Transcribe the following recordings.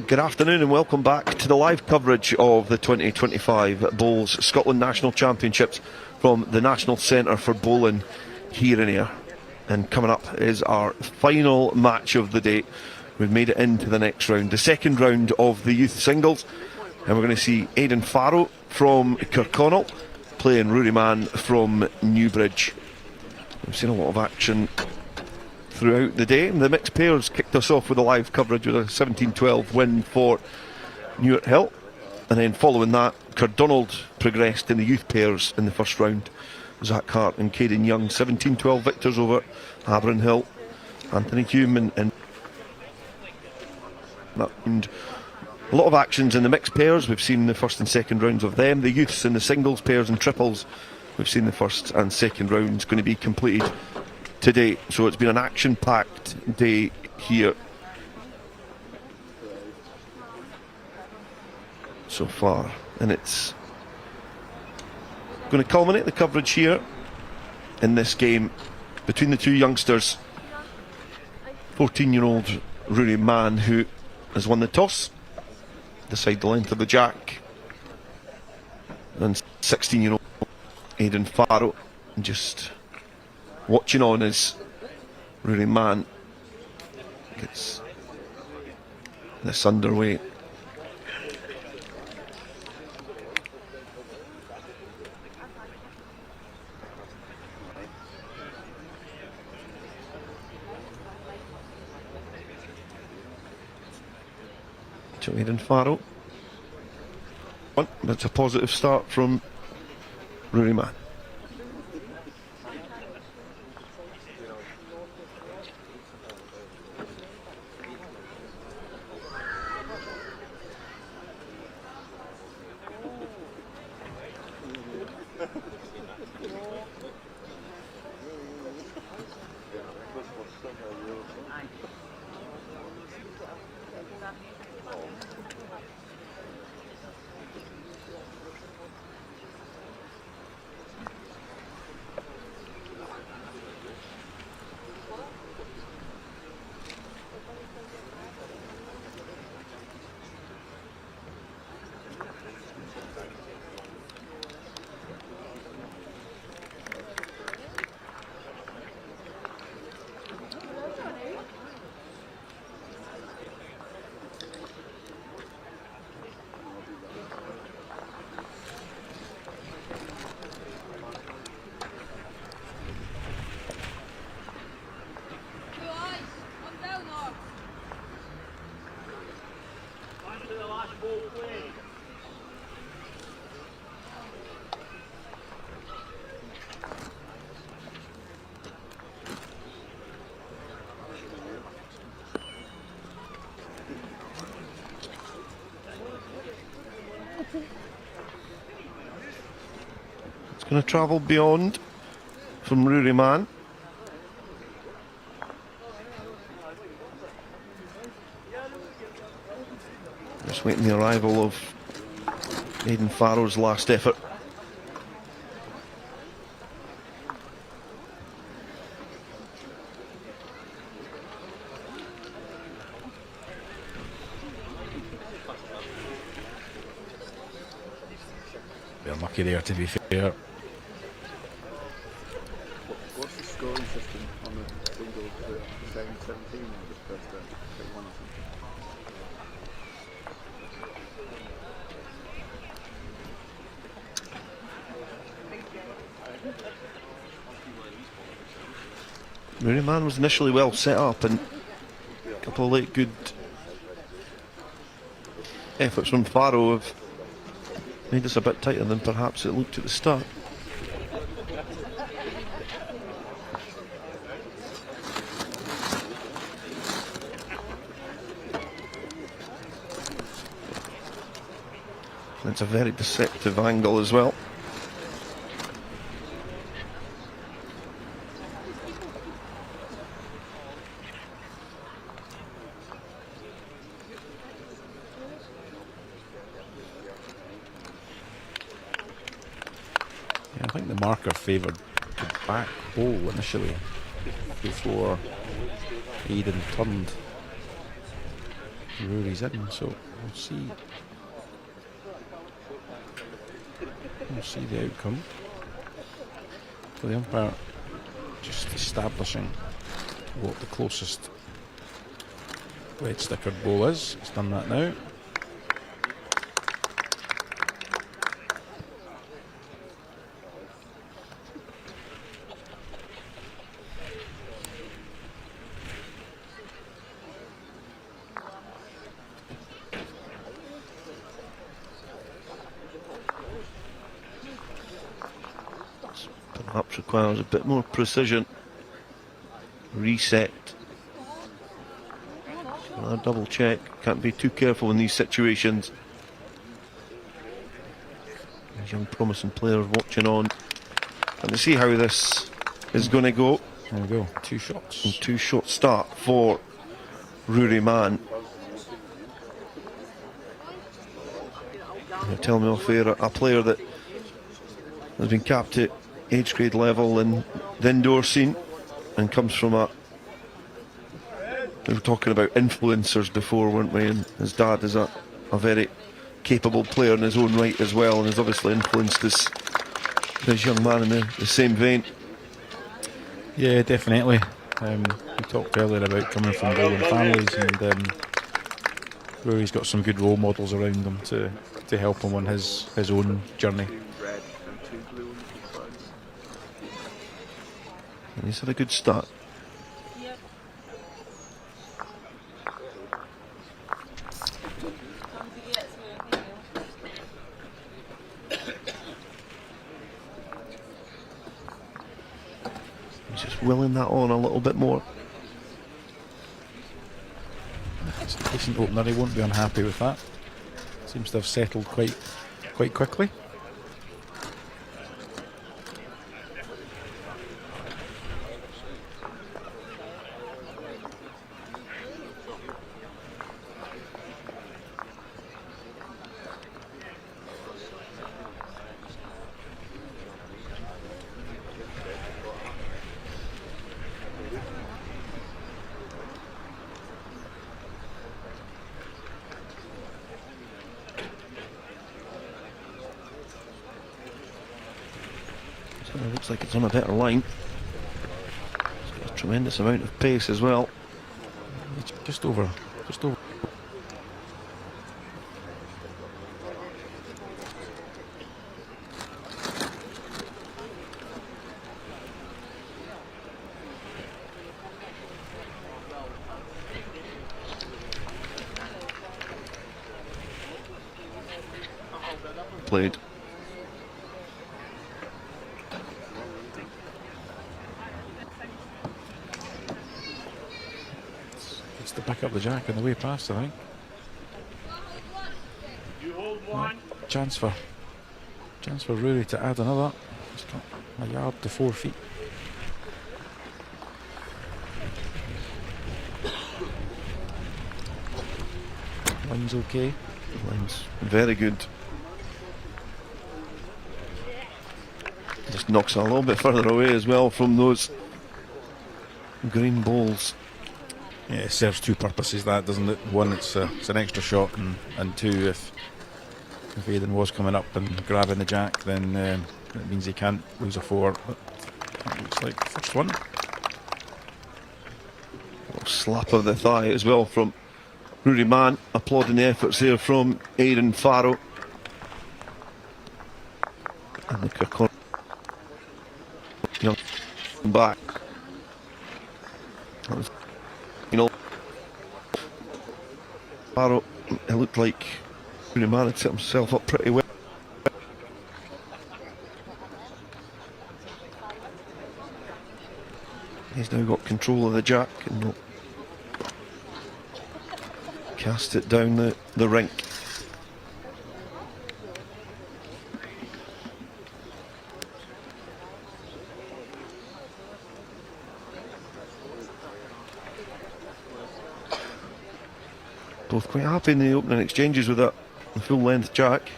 Good afternoon and welcome back to the live coverage of the 2025 Bowls Scotland National Championships from the National Centre for Bowling here in Ayr. And coming up is our final match of the day. We've made it into the next round, the second round of the youth singles, and we're going to see Aidan Faroh from Kirkconnell playing Rory Mann from Newbridge. We've seen a lot of action throughout the day. The mixed pairs kicked us off with a live coverage with a 17-12 win for Newark Hill, and then following that, Cardonald progressed in the youth pairs in the first round. Zach Hart and Caden Young, 17-12 victors over Havering Hill. Anthony Hume and a lot of actions in the mixed pairs. We've seen the first and second rounds of them. The youths in the singles, pairs and triples, we've seen the first and second rounds going to be completed today. So it's been an action-packed day here so far, and it's going to culminate the coverage here in this game between the two youngsters. 14-year-old Rory Mann, who has won the toss, decide the length of the jack, and 16-year-old Aidan Faroh just watching on as Rory Mann gets this underway. To Aidan Faroh. That's a positive start from Rory Mann. Going to travel beyond from Rory Mann. Just waiting the arrival of Aidan Faroh's last effort. They're lucky there, to be fair. What's the scoring system on the singles? 7-17 or just first pick one or something? Rory Mann was initially well set up, and a couple of late good efforts from Faroh have made this a bit tighter than perhaps it looked at the start. It's a very deceptive angle as well. Yeah, I think the marker favoured the back hole initially before Aidan turned. Rory's in, so we'll see. We'll see the outcome. So the umpire just establishing what the closest red stickered ball is. He's done that now. Perhaps requires a bit more precision. Reset. A double check. Can't be too careful in these situations. These young promising players watching on. And to see how this is going to go. There we go. 2 shots. And 2 shot start for Rory Mann. You're telling me off air, a player that has been capped at age grade level in the indoor scene and comes from a... We were talking about influencers before, weren't we? And his dad is a very capable player in his own right as well, and has obviously influenced this young man in the same vein. Yeah, definitely. We talked earlier about coming from bowling families, and Rory's got some good role models around him to help him on his own journey. Red and 2 blue on the sides. And he's had a good start. He's just willing that on a little bit more. It's a decent opener, he won't be unhappy with that. Seems to have settled quite quickly. It looks like it's on a better line. It's got a tremendous amount of pace as well. It's just over. Played. It's to pick up the jack on the way past, I think. No, chance for Rory to add another. He's got a yard to 4 feet. Line's okay. Line's very good. Just knocks it a little bit further away as well from those green balls. Yeah, it serves 2 purposes, that, doesn't it? One, it's an extra shot, and 2, if Aidan was coming up and grabbing the jack, then it means he can't lose a 4. But that looks like the first one. Little slap of the thigh as well from Rory Mann, applauding the efforts there from Aidan Faroh. And the Kirkconnell young back. That was, Faroh, it looked like Rory Mann had set himself up pretty well. He's now got control of the jack and will cast it down the rink. Both quite happy in the opening exchanges with that full length jack.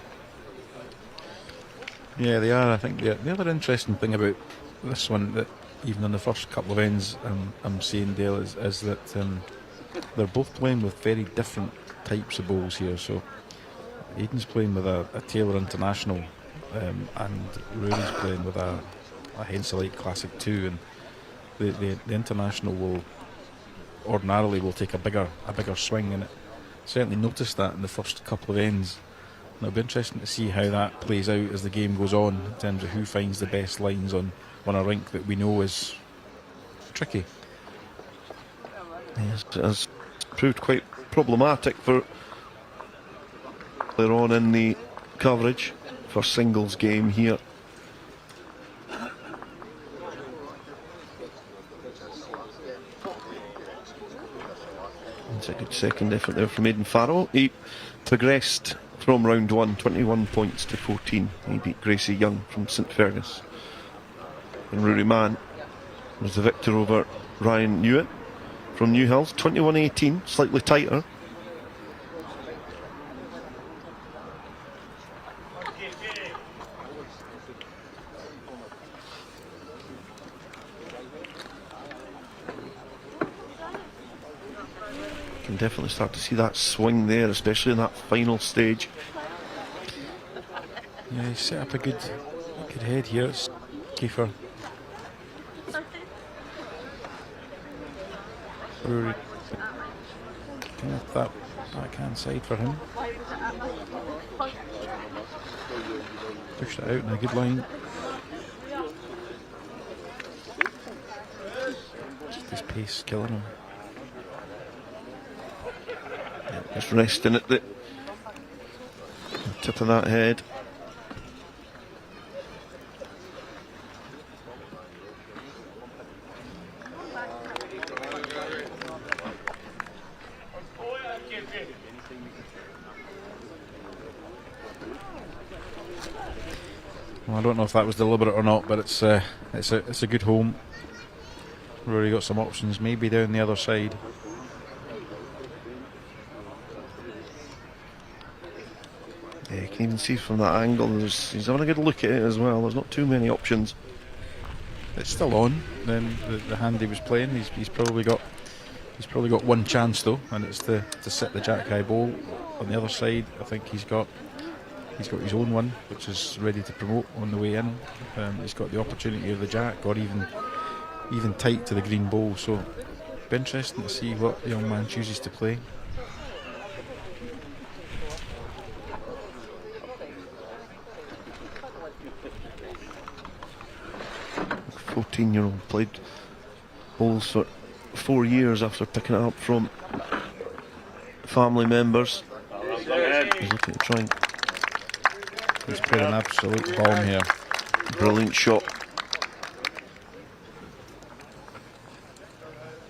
Yeah, they are. I think the other interesting thing about this one, that even in the first couple of ends I'm seeing, Dale, is that they're both playing with very different types of bowls here. So Aidan's playing with a Taylor International, and Rory's playing with a Henselite Classic 2, and the International will ordinarily take a bigger swing, and it certainly noticed that in the first couple of ends. And it'll be interesting to see how that plays out as the game goes on, in terms of who finds the best lines on a rink that we know is tricky. Yes, it has proved quite problematic for later on in the coverage for singles game here. It's a good second effort there from Aidan Faroh. He progressed from round 1, 21 points to 14. He beat Gracie Young from St Fergus. And Rory Mann was the victor over Ryan Newitt from Newhills, 21-18, slightly tighter. Can definitely start to see that swing there, especially in that final stage. Yeah, he set up a good head here. It's Kiefer. Rory, kind of that backhand side for him. Pushed it out in a good line. Just his pace killing him. Just resting at the tip of that head. Well, I don't know if that was deliberate or not, but it's a good home. Rory got some options, maybe down the other side. Yeah, you can even see from that angle, he's having a good look at it as well. There's not too many options. It's still on. Then the hand he was playing, he's probably got one chance though, and it's to sit the jack high ball. On the other side, I think he's got his own one, which is ready to promote on the way in. He's got the opportunity of the jack, or even tight to the green bowl. So, it'll be interesting to see what the young man chooses to play. 14-year-old played bowls for 4 years after picking it up from family members. He's looking to try and... He's played an absolute bomb here. Brilliant shot.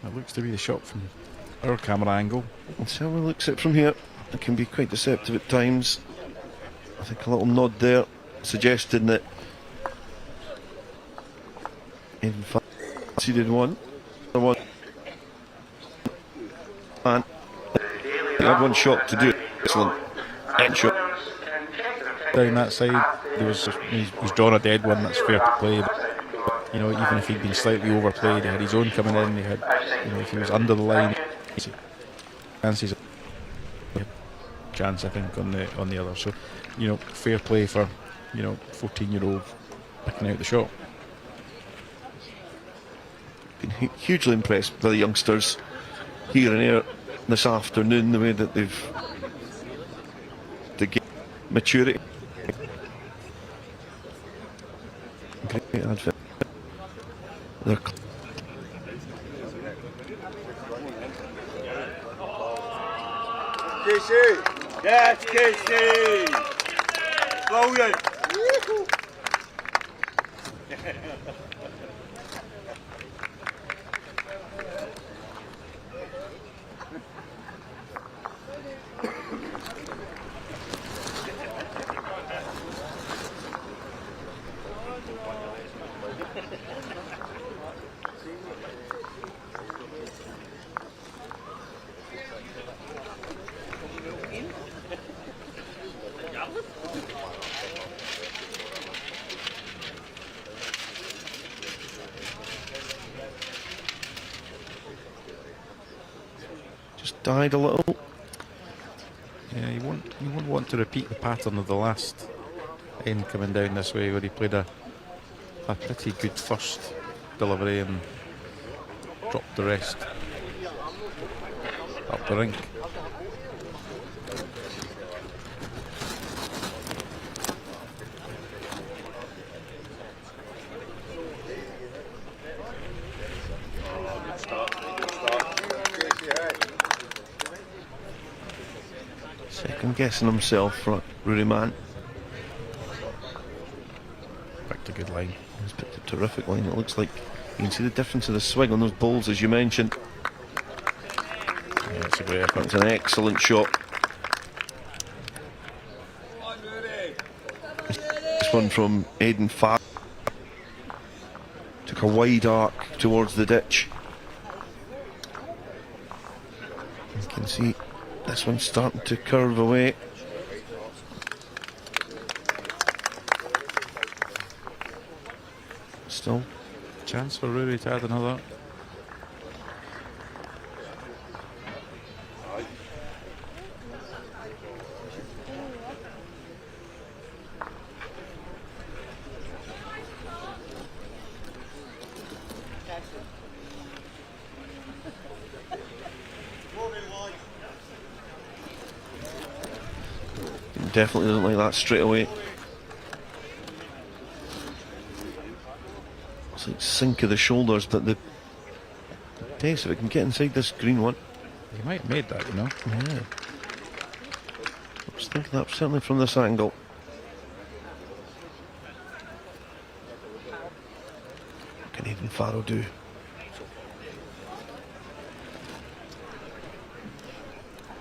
It looks to be the shot from our camera angle. That's how it looks at it from here. It can be quite deceptive at times. I think a little nod there suggesting that in fact conceded one. And he had one shot to do it. Excellent. Shot. Down that side, he's drawn a dead one. That's fair to play. But, you know, even if he'd been slightly overplayed, he had his own coming in. He had, you know, if he was under the line, Clancy's chance, I think, on the other. So, you know, fair play for, you know, 14-year-old picking out the shot. Been hugely impressed by the youngsters here and there this afternoon, the way that they've the maturity. Great advert. They're Casey! Yes, Casey! Brilliant! just died a little. Yeah, you won't want to repeat the pattern of the last end coming down this way, where he played a pretty good first delivery and dropped the rest up the rink. Second guessing himself for Rooney Man. Picked a good line. He's picked a terrific line. It looks like you can see the difference of the swing on those bowls, as you mentioned. Yeah, it's a great effort. It's an excellent shot. This one from Aidan Faroh. Took a wide arc towards the ditch. You can see this one's starting to curve away. Still Chance for Rory to add another. definitely doesn't like that straight away. It's like sink of the shoulders, but the pace, if it can get inside this green one. You might have made that, you know. Yeah. I was thinking that certainly from this angle. What can even Faroh do?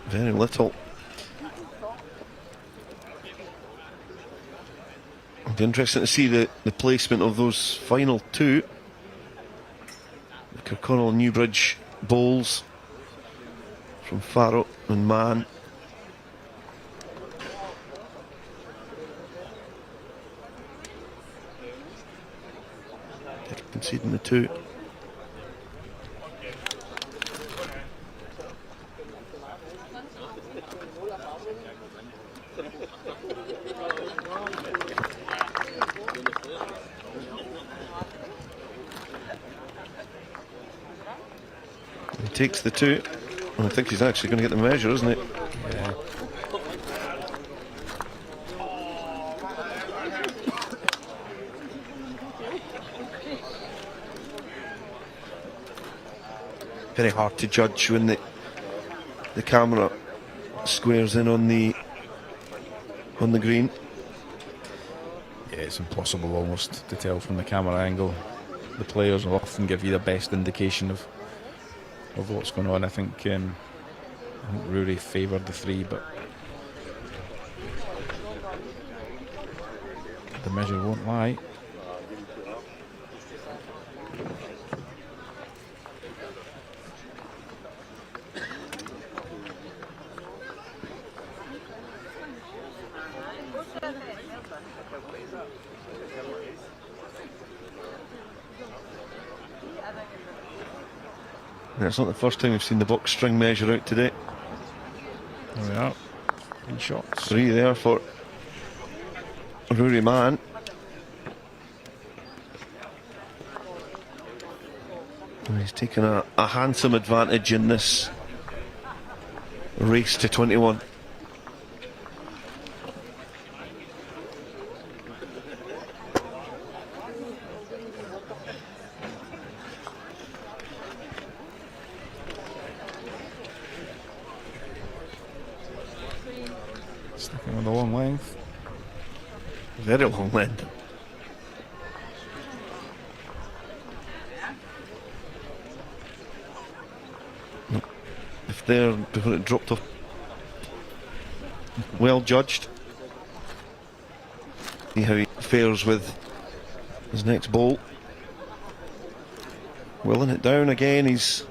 Very little. It'll be interesting to see the placement of those final two. The Kirkconnell and Newbridge bowls from Faroh and Mann. They're conceding the two. He takes the two. I think he's actually going to get the measure, isn't it? Yeah. Very hard to judge when the camera squares in on the green. Yeah, it's impossible almost to tell from the camera angle. The players will often give you the best indication of what's going on. I think Rory favoured the three, but the measure won't lie. And it's not the first time we've seen the box string measure out today. There we are. 3 shots. 3 there for Rory Mann. And he's taken a handsome advantage in this race to 21. Sticking with a long length. Very long length. If there, before it dropped off. Well judged. See how he fares with his next ball. Willing it down again. He's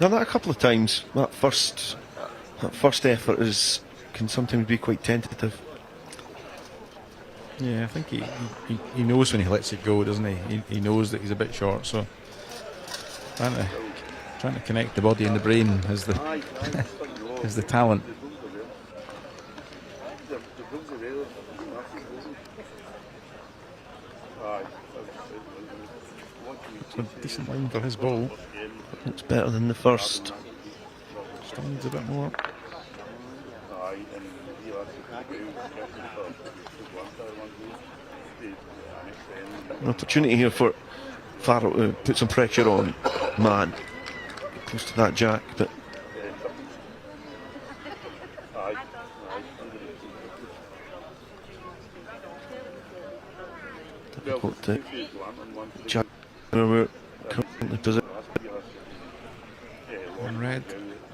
done that a couple of times. That first effort can sometimes be quite tentative. Yeah, I think he knows when he lets it go, doesn't he? He knows that he's a bit short, so trying trying to connect the body and the brain as the as the talent. It's a decent line for his ball. Looks better than the first. Still needs a bit more. An opportunity here for Faroh to put some pressure on Man. Close to that jack, but difficult to jack where we're currently positioned. On red,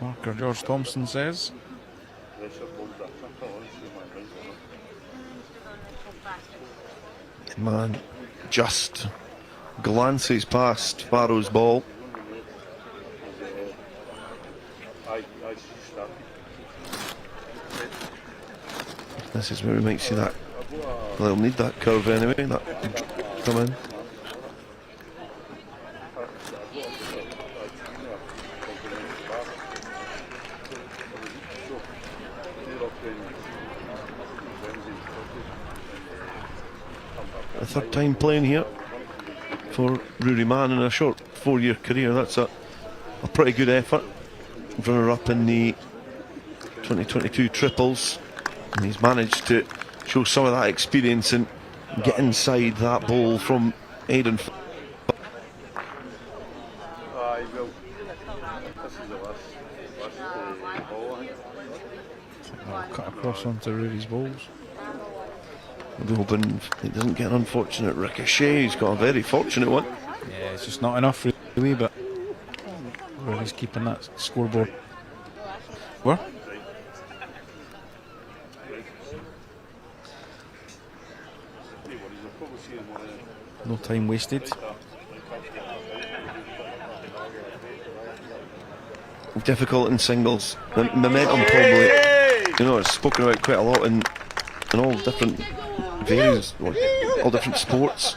marker George Thompson says. Man just glances past Faroh's ball. This is where we might see that. They'll need that curve anyway, that come in. A third time playing here for Rory Mann in a short 4-year career. That's a pretty good effort. Runner up in the 2022 triples, and he's managed to show some of that experience and get inside that ball from Aidan. I'll cut across onto Rory's balls. We'll be hoping he doesn't get an unfortunate ricochet. He's got a very fortunate one. Yeah, it's just not enough really, but Rory's keeping that scoreboard. Where? No time wasted. Difficult in singles. The momentum probably, it's spoken about quite a lot in all different various, all different sports.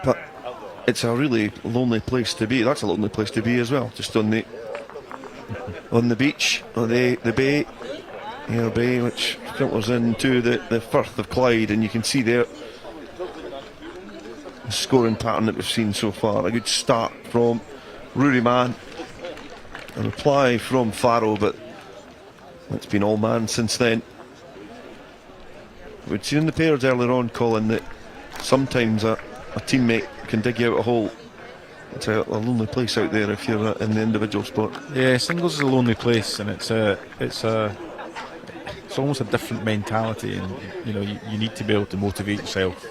But it's a really lonely place to be. That's a lonely place to be as well. Just on the beach, on the bay, Ayr Bay, which filters into the Firth of Clyde, and you can see there the scoring pattern that we've seen so far. A good start from Rory Mann. A reply from Faroh, but it's been all Man since then. We'd seen in the pairs earlier on, Colin, that sometimes a teammate can dig you out a hole. It's a lonely place out there if you're in the individual sport. Yeah, singles is a lonely place, and it's almost a different mentality, and you need to be able to motivate yourself.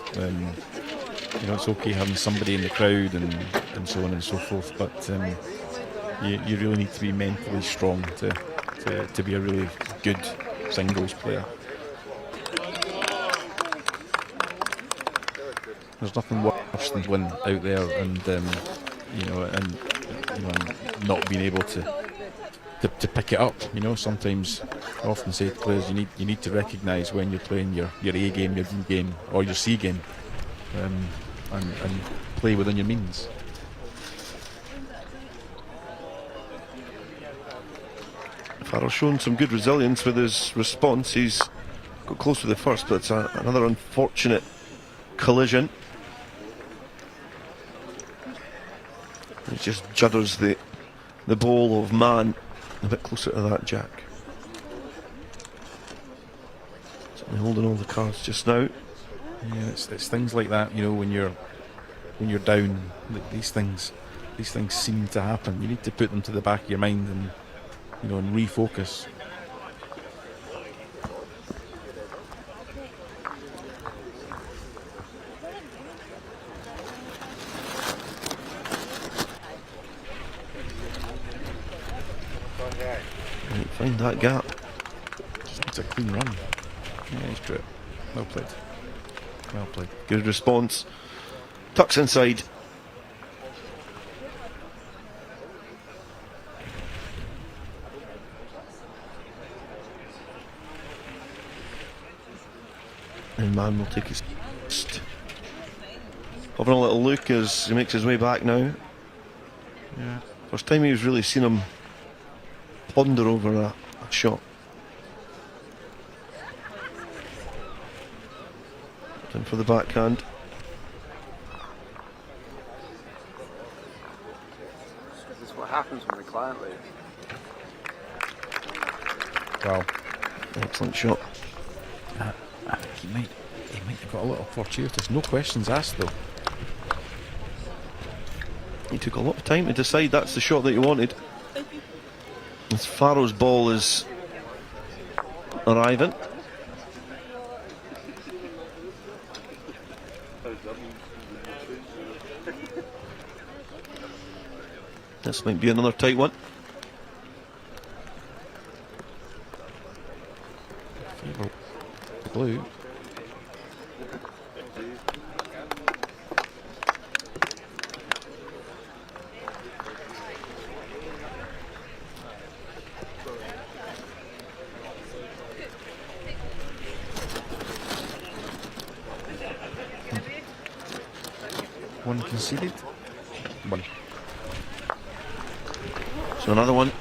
It's okay having somebody in the crowd and so on and so forth, but you really need to be mentally strong to be a really good singles player. There's nothing worse than win out there and not being able to pick it up. Sometimes I often say to players, you need to recognise when you're playing your A game, your B game, or your C game, and play within your means. Faroh shown some good resilience with his response. He's got close to the first, but it's another unfortunate collision. He just judders the ball of Man a bit closer to that jack. Certainly holding all the cards just now. Yeah, it's things like that. When you're down, these things seem to happen. You need to put them to the back of your mind and refocus. Find that gap. Just needs a clean run. Yeah, he's true. Well played. Well played. Good response. Tucks inside. And Man will take his having a little look as he makes his way back now. Yeah. First time he's really seen him ponder over a shot. In for the backhand. This is what happens when the client leaves. Wow. Excellent shot. I think he might have got a little fortuitous. No questions asked though. He took a lot of time to decide that's the shot that he wanted. As Faroh's ball is arriving. This might be another tight one. Blue. One conceded. One. So another one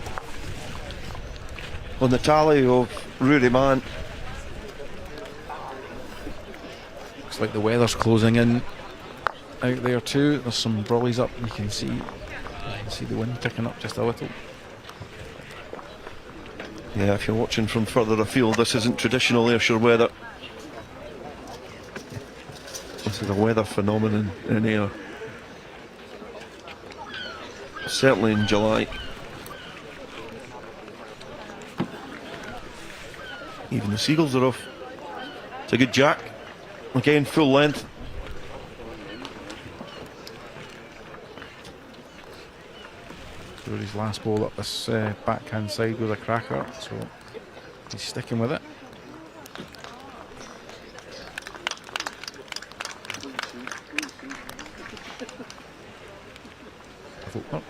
on the tally of Rory Mann. Looks like the weather's closing in out there too. There's some brollies up. You can see the wind picking up just a little. Yeah, if you're watching from further afield, this isn't traditional Ayrshire weather. This is a weather phenomenon in Ayr. Certainly in July. Even the seagulls are off. It's a good jack. Again, full length. Threw his last ball up this backhand side with a cracker, so he's sticking with it. I thought not.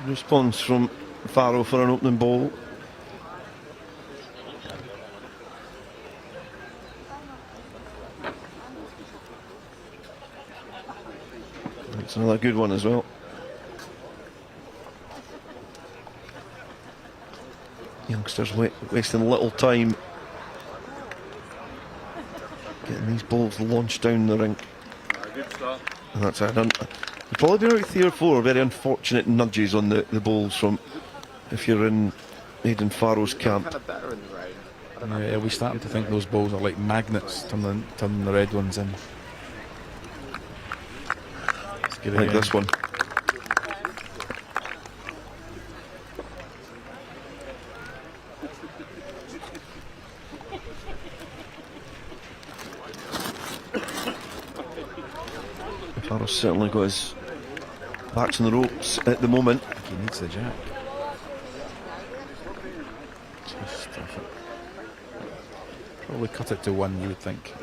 Response from Faroh for an opening ball. It's another good one as well. Youngsters wasting little time getting these balls launched down the rink. Good start. And that's it. There've probably been about 3 or 4 very unfortunate nudges on the balls from, if you're in Aidan Faroh's camp. Kind of better in the rain. I don't know. Yeah, we're starting to think those balls are like magnets, turning the red ones in. Let's get it Like again. this one. Faroh's certainly got his backs on the ropes at the moment. He needs the jack. Just stuff it. Probably cut it to 1, you would think.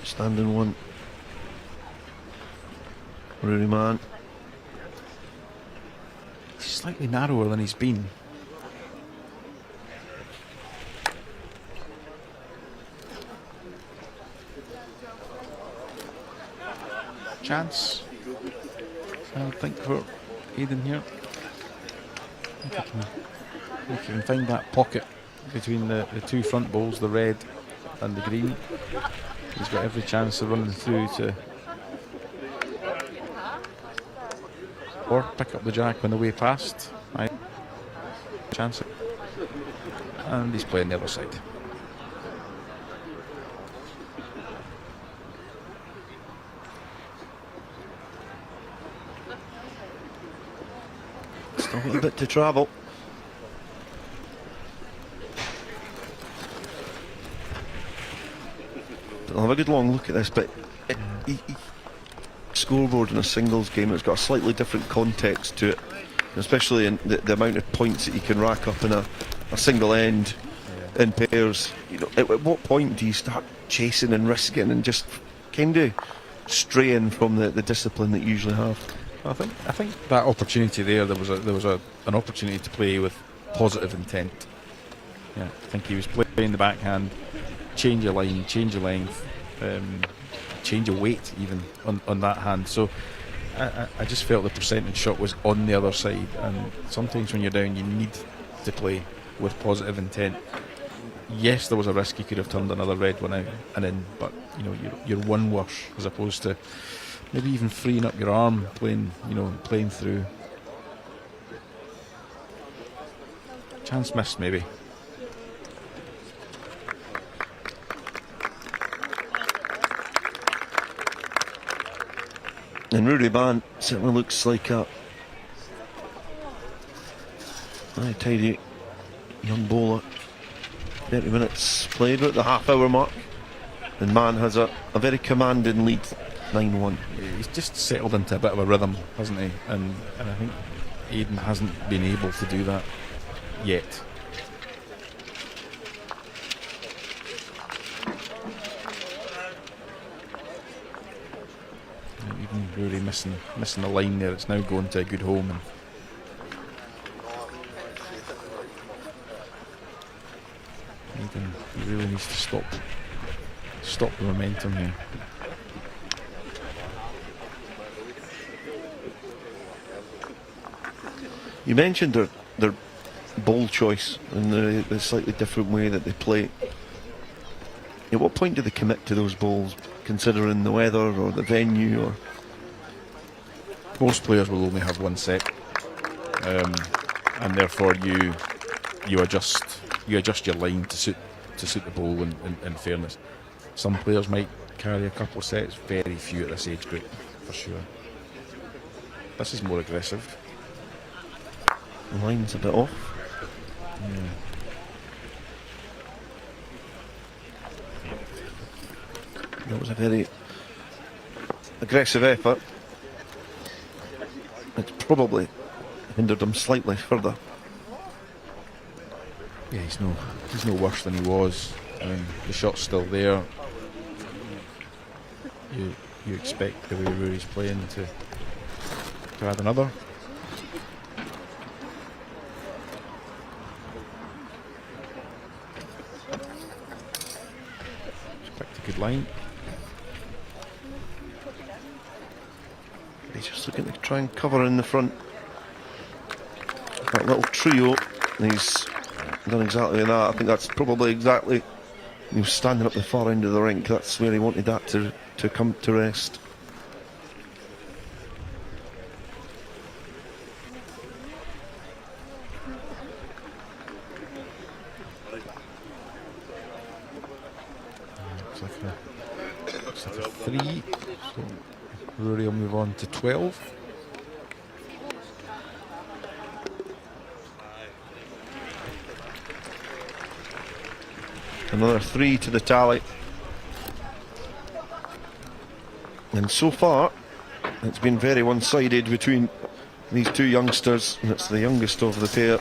Standing one. Rory Mann. He's slightly narrower than he's been. Chance, I would think, for Aidan here. If he can find that pocket between the 2 front bowls, the red and the green, he's got every chance of running through to, or pick up the jack on the way past. Chance it. And he's playing the other side. Still got a bit to travel. I'll have a good long look at this, but scoreboard in a singles game, it's got a slightly different context to it, especially in the amount of points that you can rack up in a single end in pairs. You know, at what point do you start chasing and risking and just kind of straying from the discipline that you usually have? I think that opportunity there was an opportunity to play with positive intent. Yeah, I think he was playing the backhand, change your line, change your length, change your weight even on that hand. So I just felt the percentage shot was on the other side, and sometimes when you're down you need to play with positive intent. Yes, there was a risk he could have turned another red one out and in, but you know, you're one worse as opposed to maybe even freeing up your arm playing through. Chance missed maybe. And Rudy Ban certainly looks like a very tidy young bowler. 30 minutes played. We're at the half-hour mark, and Mann has a very commanding lead, 9-1. He's just settled into a bit of a rhythm, hasn't he? And I think Aiden hasn't been able to do that yet. Even really missing the line there. It's now going to a good home. And he really needs to stop the momentum here. You mentioned their ball choice and the slightly different way that they play. At what point do they commit to those balls, considering the weather or the venue? Or most players will only have one set, and therefore you adjust your line to suit the ball. In fairness, some players might carry a couple of sets. Very few at this age group, for sure. This is more aggressive. The line's a bit off. Yeah. That was a very aggressive effort. It's probably hindered him slightly further. Yeah, he's no worse than he was. I mean, the shot's still there. You expect the way Rory's playing to add another. He's picked a good line. He's just looking to try and cover in the front. That little trio, he's done exactly that. I think that's probably exactly, he was standing up the far end of the rink. That's where he wanted that to come to rest. Looks like a 3. So Rory will move on to 12. Another 3 to the tally. And so far, it's been very one-sided between these two youngsters, and it's the youngest of the pair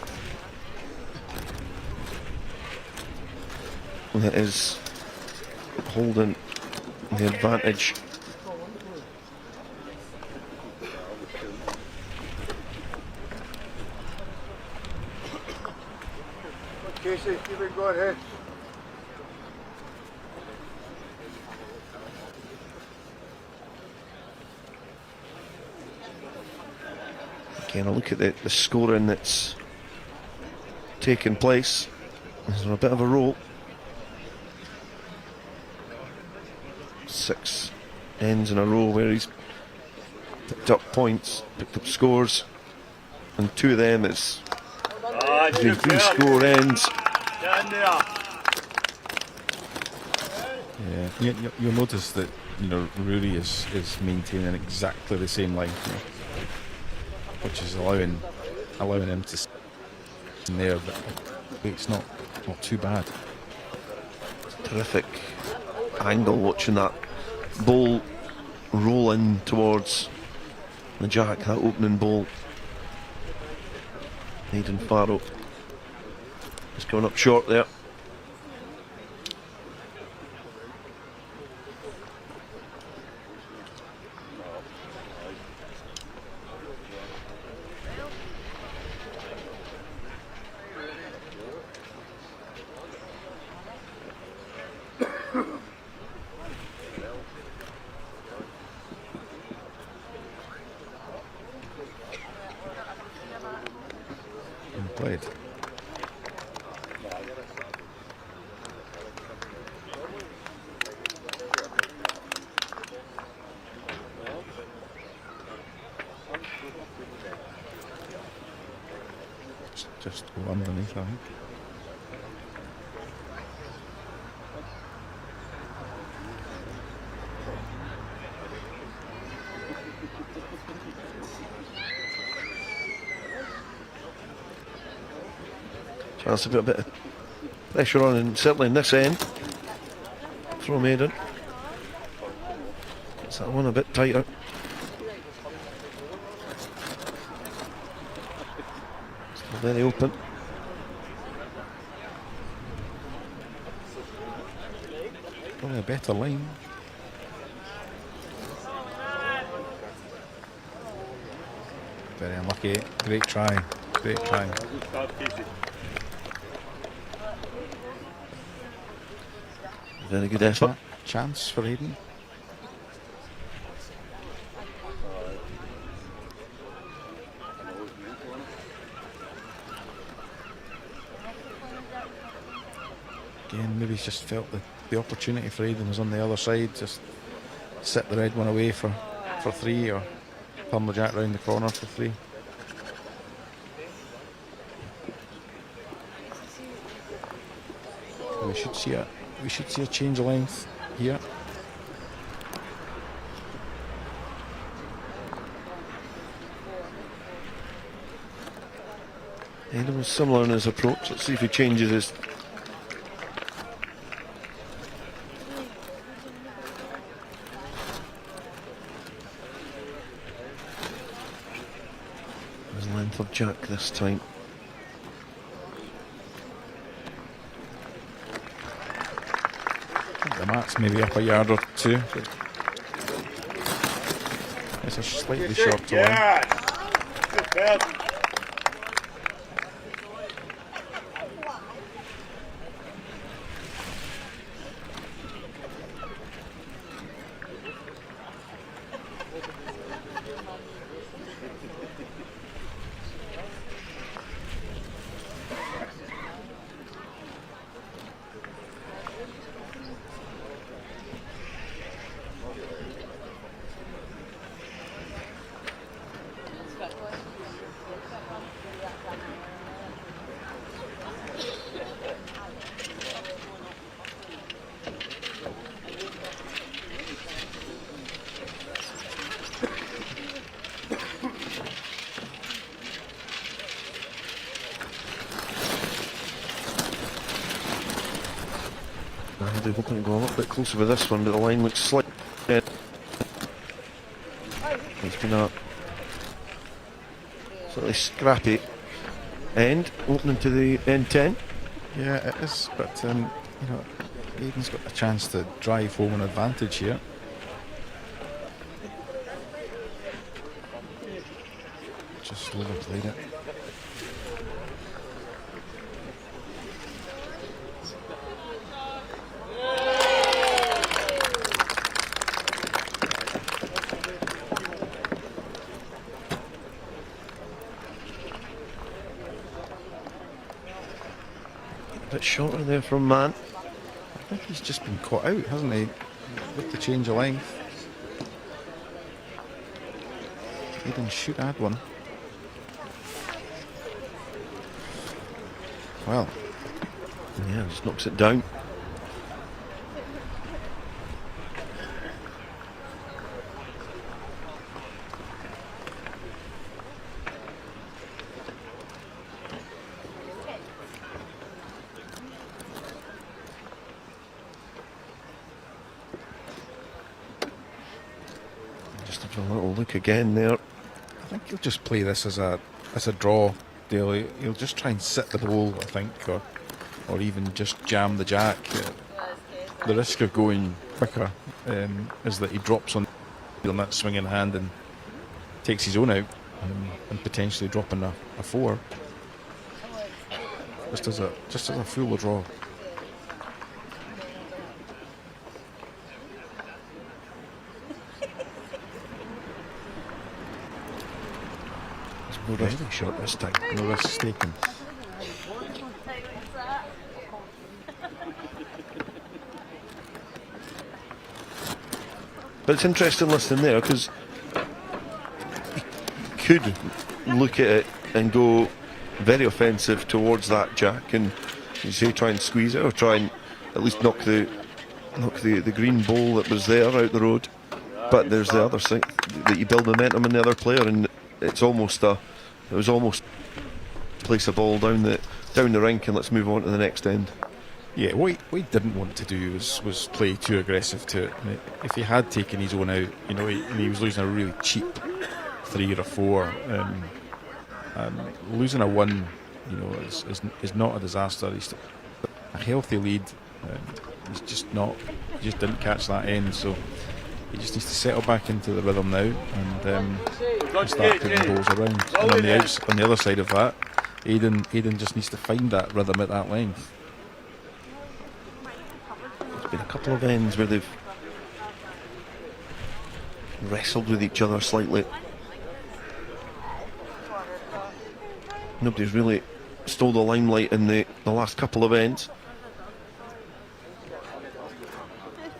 that is holding the advantage. Casey, keep it going ahead. Again, a look at the scoring that's taken place. There's a bit of a roll. 6 ends in a row where he's picked up points, picked up scores, and 2 of them is doing 3 score ends. Yeah, you'll notice that Rory is maintaining exactly the same line, which is allowing allowing him to in there, but it's not too bad. Terrific angle watching that ball roll in towards the jack, that opening ball. Aidan Faroh is coming up short there. Played. Just go underneath, I think. Chance to put a bit of pressure on, and certainly in this end from Aidan. Gets that one a bit tighter. Still very open. Probably a better line. Very unlucky. Great try. Great try. Good start, Casey. Very good effort. Chance for Aidan. Again, maybe he's just felt the opportunity for Aidan was on the other side. Just set the red one away for three, or palm the jack round the corner for three. We should see a change of length here. Aidan was similar in his approach. Let's see if he changes his. His length of jack this time. The mat's maybe up a yard or two. It's a slightly shorter line. Yes! Good belt. I do hoping to go a little bit closer with this one, but the line looks slightly. It's been a slightly scrappy end, opening to the end 10. Yeah, it is, but you know, Aidan's got a chance to drive home an advantage here. Just overplayed it. A bit shorter there from Man. I think he's just been caught out, hasn't he? With the change of length. Aidan should add one. Well, Yeah, just knocks it down. Just have a little look again there. I think he'll just play this as a draw deal. He'll just try and sit the ball, I think, or even just jam the jack. The risk of going quicker is that he drops on that swinging hand and takes his own out, and potentially dropping a 4. Just as a full draw. No risky shot this time. No risk taken. But it's interesting listening there, because you could look at it and go very offensive towards that jack, and you say try and squeeze it, or try and at least knock the green ball that was there out the road. But there's the other side, that you build momentum in the other player, and it was almost place a ball down the rink and let's move on to the next end. Yeah, what he didn't want to do was play too aggressive to it. I mean, if he had taken his own out, he was losing a really cheap 3 or a 4. Losing a 1, is not a disaster. He's a healthy lead. He's just didn't catch that end, so he just needs to settle back into the rhythm now and start putting balls around. And on the other side of that, Aidan just needs to find that rhythm at that length. There's been a couple of ends where they've wrestled with each other slightly. Nobody's really stole the limelight in the last couple of ends.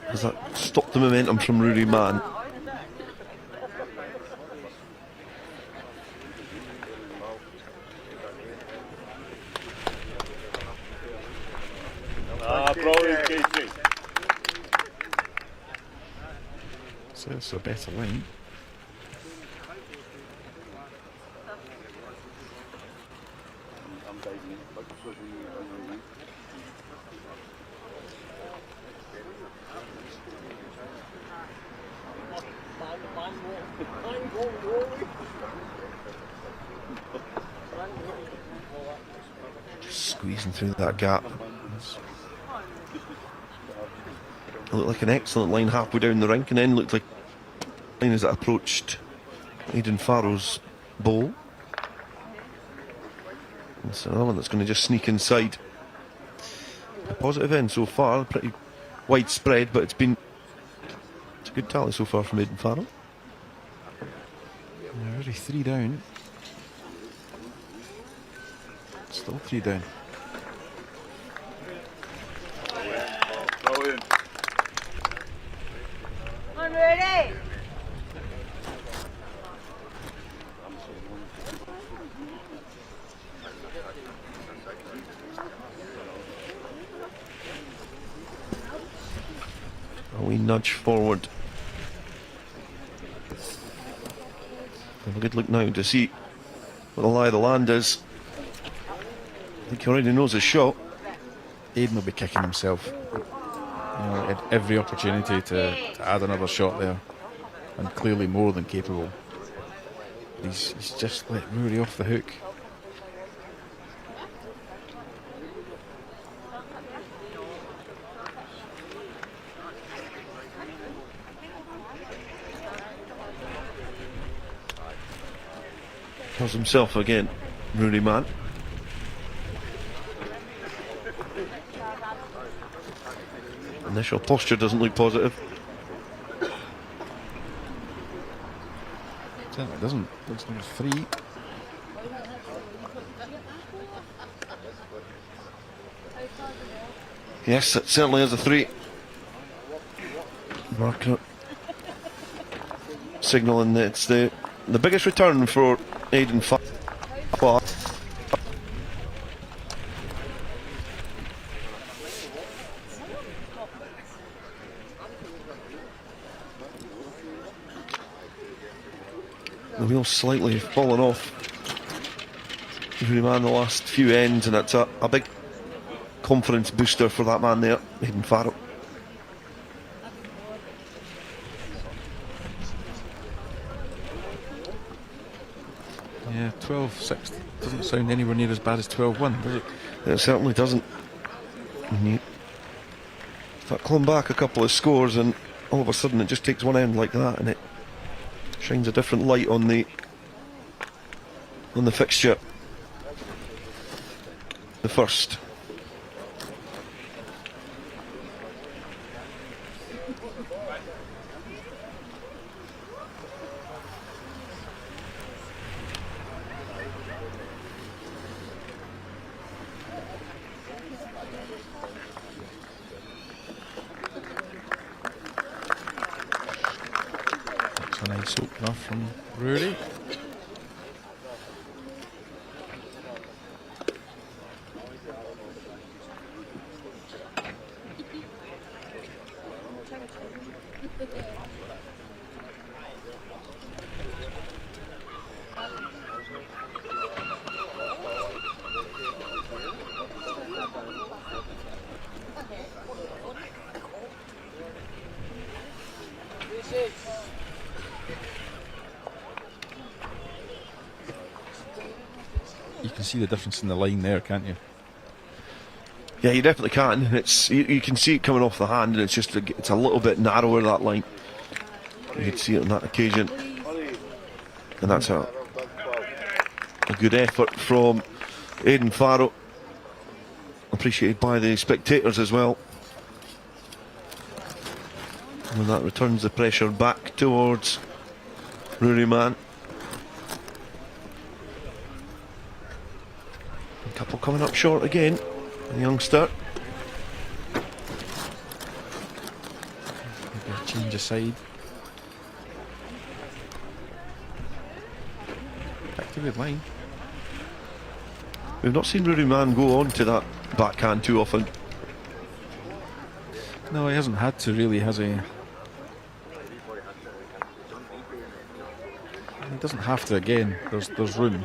Has that stopped the momentum from Rory Mann? Brilliant, Casey. So it's a better line. Squeezing through that gap. It looked like an excellent line halfway down the rink, and then looked like a line as it approached Aidan Faroh's bowl. It's another one that's going to just sneak inside. A positive end so far, pretty widespread, but it's a good tally so far from Aidan Faroh. They're already 3 down. Still 3 down. Brilliant. I'm ready. A wee nudge forward. Have a good look now to see what the lie of the land is. I think he already knows his shot. Aidan will be kicking himself. He had every opportunity to add another shot there, and clearly more than capable. He's just let Rory off the hook. Tells himself again, Rory Mann. Initial posture doesn't look positive. Certainly doesn't. Looks number 3. Yes, it certainly is a 3. Marker signalling that it's the biggest return for Aidan Faroh. The wheel's slightly fallen off Rory Mann the last few ends, and it's a big confidence booster for that man there, Aidan Faroh. Yeah, 12-6 doesn't sound anywhere near as bad as 12-1, does it? It certainly doesn't. And you start clawing back a couple of scores, and all of a sudden it just takes one end like that, and it shines a different light on the fixture. The first. That's a nice opener from Rory. You can see the difference in the line there, can't you? Yeah, you definitely can. It's you can see it coming off the hand, and it's a little bit narrower, that line. You could see it on that occasion, and that's a good effort from Aidan Faroh, appreciated by the spectators as well. And that returns the pressure back towards Rory Mann. A couple coming up short again. The youngster. Maybe a change of side. Back to good line. We've not seen Rory Mann go on to that backhand too often. No, he hasn't had to really, has he? He doesn't have to again. There's room.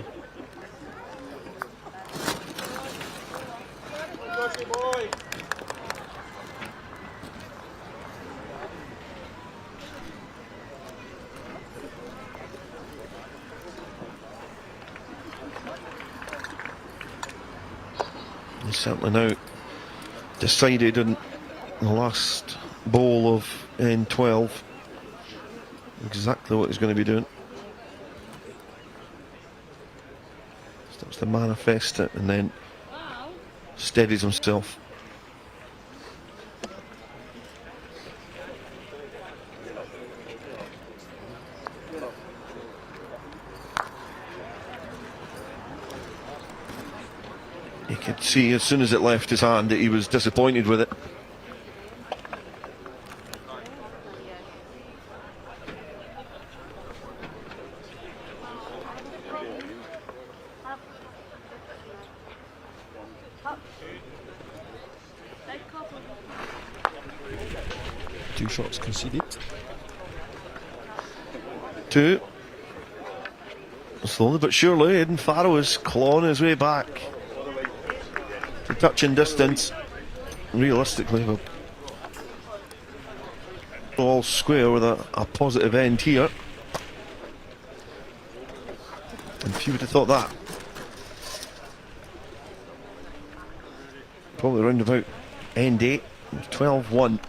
He's certainly now decided in the last bowl of N12 exactly what he's going to be doing. Starts to manifest it and then steadies himself. You could see as soon as it left his hand that he was disappointed with it. Two shots conceded. Two. Slowly but surely, Aidan Faroh is clawing his way back to touching distance. Realistically, we're all square with a positive end here. And few would have thought that. Probably around about end 8, 12-1.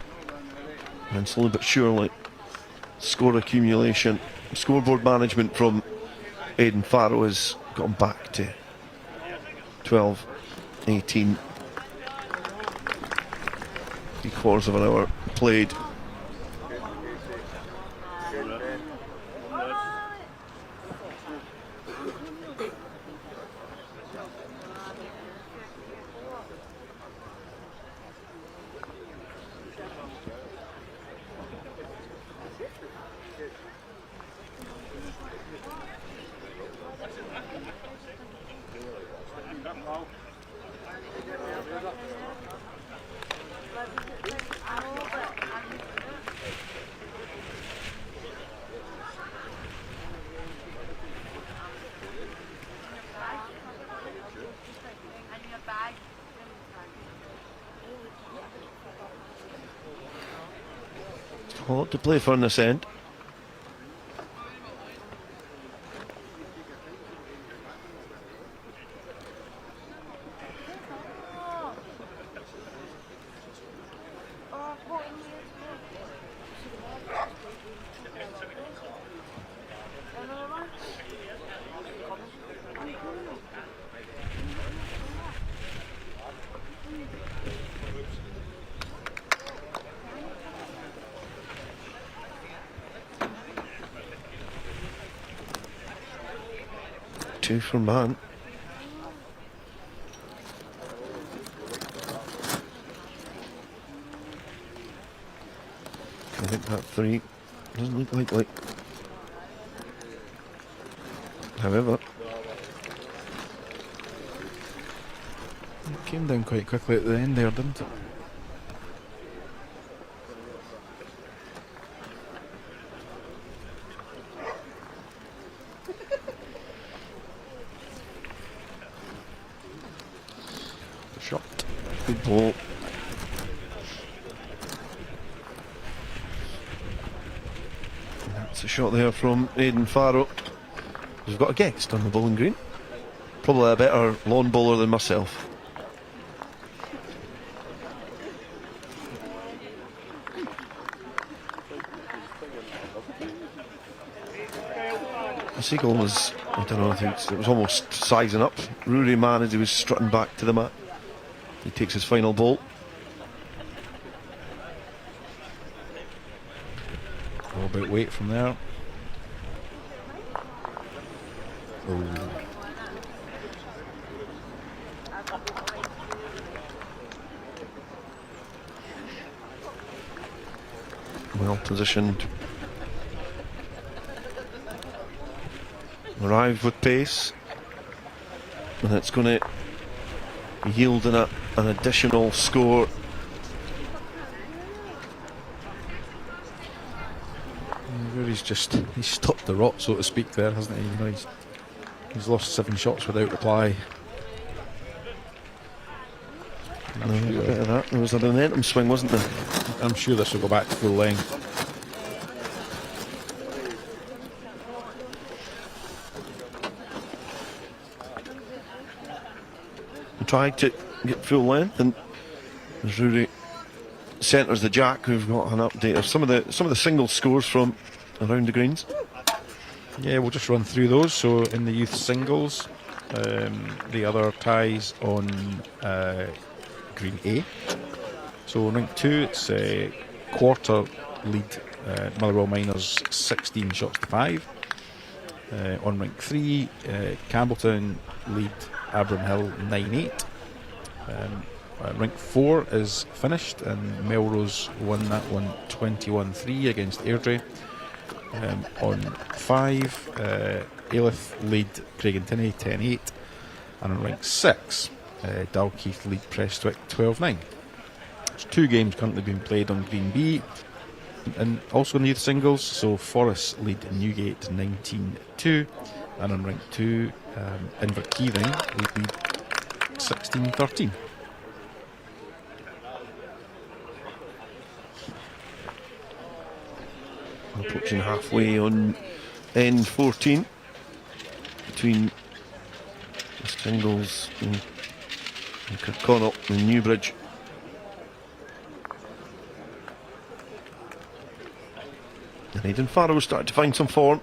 And slowly but surely, score accumulation, scoreboard management from Aidan Faroh has gone back to 12-18. 3/4 of an hour played. A lot to play for in this end. 2 for Man. I think that 3 doesn't look likely. However, it came down quite quickly at the end there, didn't it? Shot. good ball. That's a shot there from Aidan Faroh. We've got a guest on the bowling green. Probably a better lawn bowler than myself. The seagull was, I don't know, I think it was almost sizing up Rory Man as he was strutting back to the mat. He takes his final ball. All about weight from there. Oh. Well positioned. Arrived with pace. And it's going to yield in an additional score. He's stopped the rot, so to speak, there, hasn't he? You know, he's lost 7 shots without reply. A bit of that. There was a momentum swing, wasn't there? I'm sure this will go back to full length. He tried to get full length, and as Rory centres the jack, we've got an update of some of the single scores from around the greens. Yeah, we'll just run through those. So in the youth singles, the other ties on green A. So on rank 2, it's a quarter lead, Motherwell Miners 16 shots to 5. On rank 3, Campbelltown lead Abram Hill 9-8. Rank 4 is finished, and Melrose won that one 21-3 against Airdrie. On 5, Ailith lead Craigentinny 10-8, and on rank 6, Dalkeith lead Prestwick 12-9. There's 2 games currently being played on Green B, and also in the youth singles. So Forest lead Newgate 19-2, and on rank 2, Inverkeithing lead 16-13. Approaching halfway on N14 between the singles and Kirkconnell and Newbridge. And Aidan Faroh started to find some form.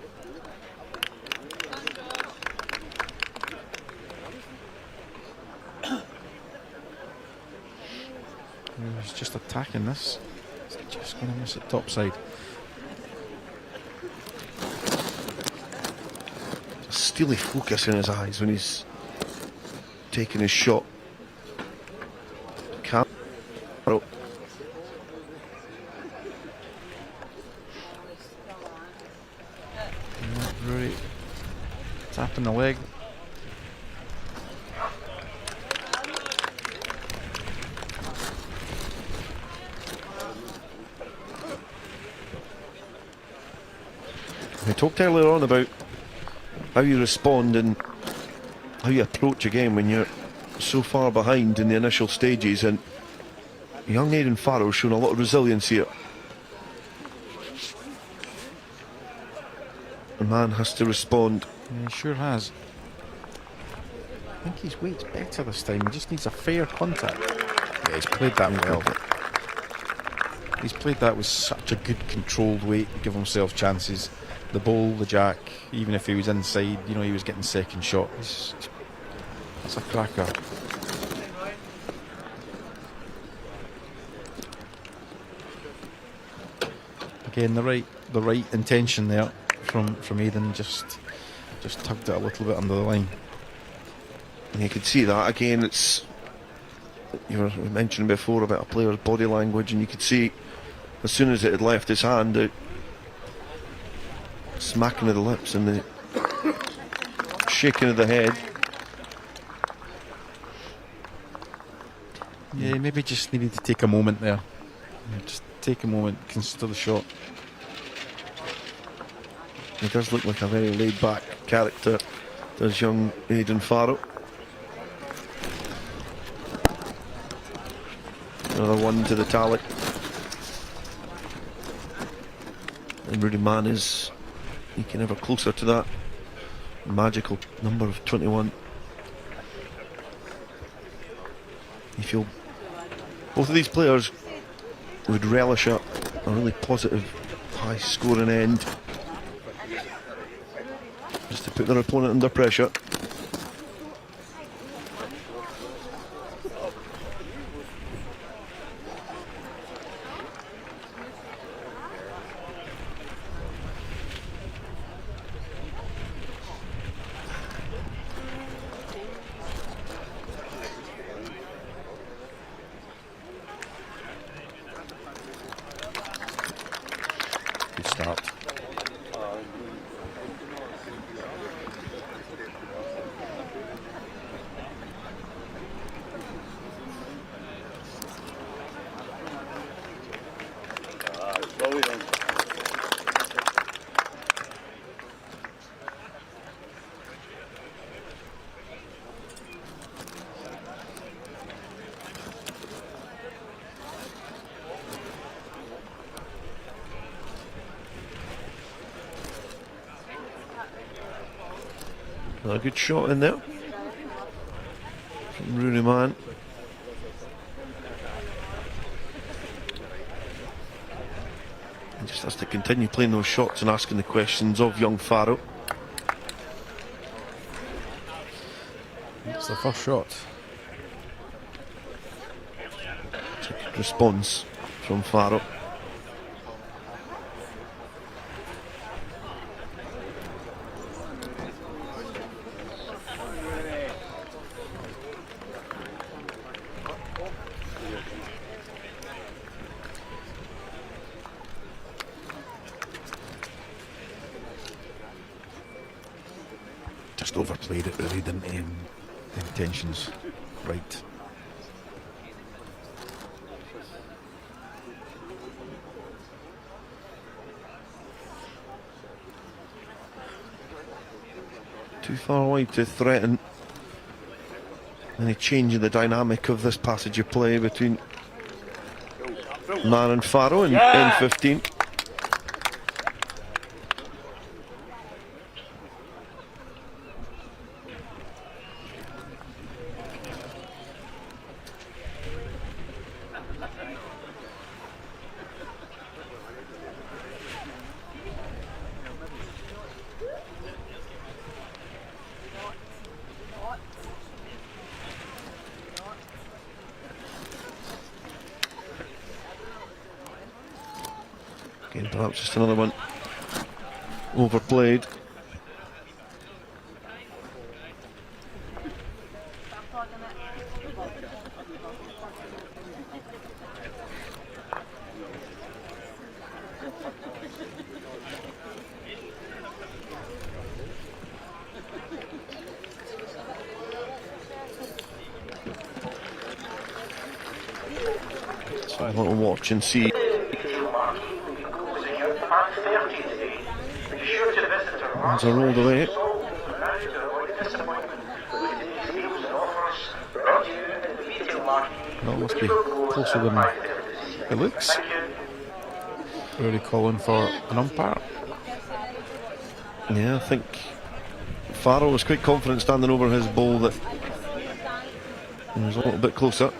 He's just attacking this. He's just going to miss it topside. Steely focus in his eyes when he's taking his shot. Faroh. Rory tapping the leg. We talked earlier on about how you respond and how you approach a game when you're so far behind in the initial stages, and young Aidan Faro's shown a lot of resilience here. The man has to respond. Yeah, he sure has. I think his weight's better this time. He just needs a fair contact. Yeah, he's played that well. He's played that with such a good controlled weight to give himself chances. The ball, the jack, even if he was inside, you know, he was getting second shot. That's a cracker. Again, the right intention there from Aidan. Just just tugged it a little bit under the line. And you could see that again. It's, you were mentioning before about a player's body language, and you could see as soon as it had left his hand, the smacking of the lips and the shaking of the head. Yeah, maybe just needed to take a moment there. Just take a moment, consider the shot. He does look like a very laid-back character, does young Aidan Faroh. Another one to the tally. And Rudy Mann is eking ever closer to that magical number of 21. You feel both of these players would relish a really positive, high-scoring end, just to put their opponent under pressure. Good start. Brilliant. A good shot in there from Rooney Man. He just has to continue playing those shots and asking the questions of young Faroh. It's the first shot. It's a good response from Faroh. Just overplayed it really, didn't he? The intentions right. Too far wide to threaten any change in the dynamic of this passage of play between Man and Faroh in N15. Again, perhaps just another one overplayed. So I want to watch and see. Ones are rolled away. Well, must be closer than it looks. Really calling for an umpire. Yeah, I think Faroh was quite confident standing over his ball that he was a little bit closer.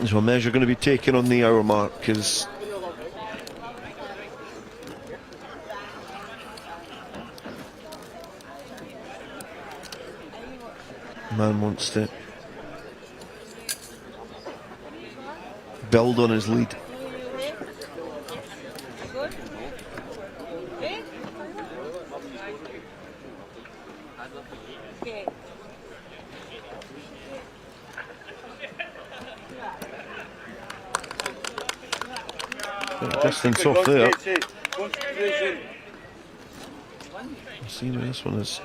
So a measure going to be taken on the hour mark because man wants to build on his lead. Distance off there. Concentration. Let's see where this one is.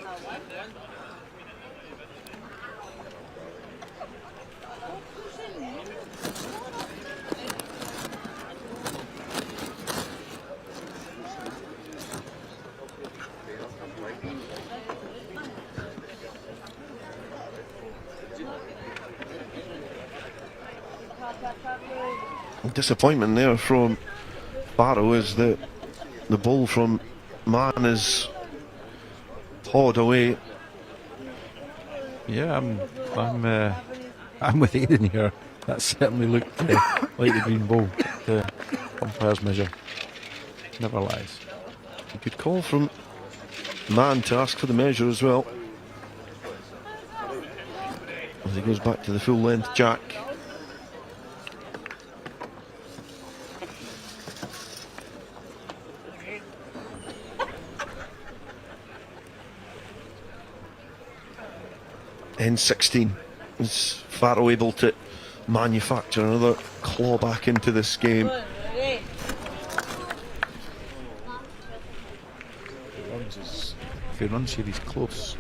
Disappointment there from Faroh is that the ball from Mann is pawed away. Yeah, I'm with Aidan here. That certainly looked like the green ball. The umpire's measure never lies. A good call from Mann to ask for the measure as well, as he goes back to the full length jack. N16. Is Faroh able to manufacture another claw back into this game? If he runs here, he's close.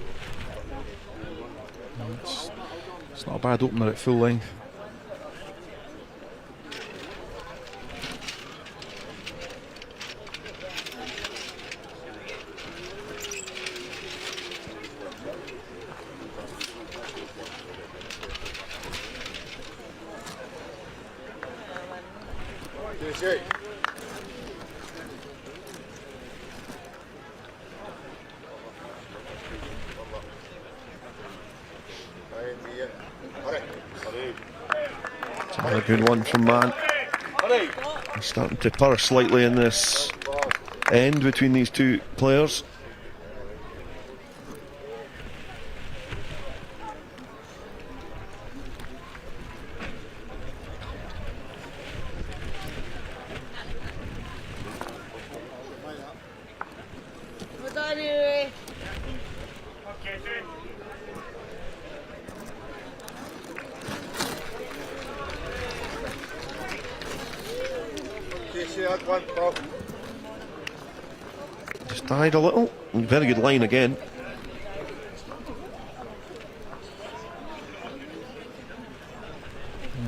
It's not a bad opener at full length. Another good one from Mann. He's starting to purr slightly in this end between these two players. Just died a little. Very good line again.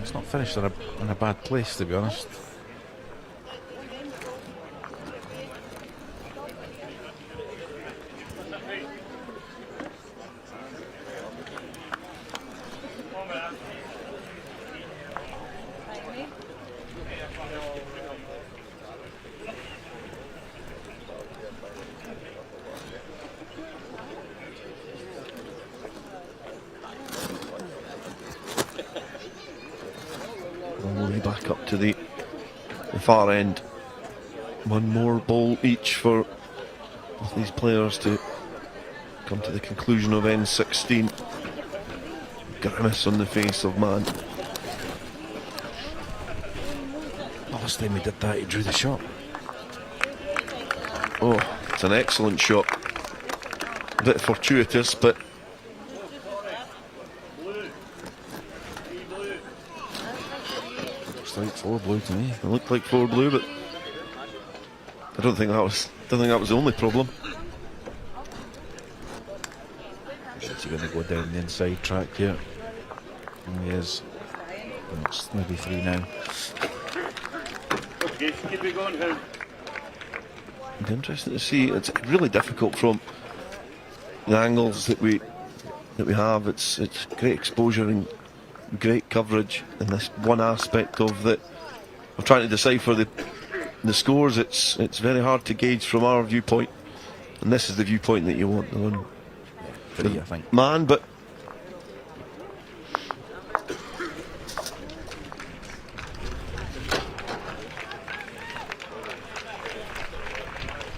It's not finished in a bad place, to be honest. All the way back up to the far end. One more ball each for both these players to come to the conclusion of N16. Grimace on the face of Mann. Last time he did that, he drew the shot. Oh, it's an excellent shot. A bit fortuitous, but Looks like 4 blue to me. it looked like 4 blue, but I don't think that was the only problem. Is he going to go down the inside track here? And he is. And it's maybe 3 now. Okay, keep it going, Hal. It'd be interesting to see. It's really difficult from the angles that we have. It's great exposure and great coverage in this one aspect of trying to decipher the scores. It's very hard to gauge from our viewpoint, and this is the viewpoint that you want, the one 3, I think. Man, but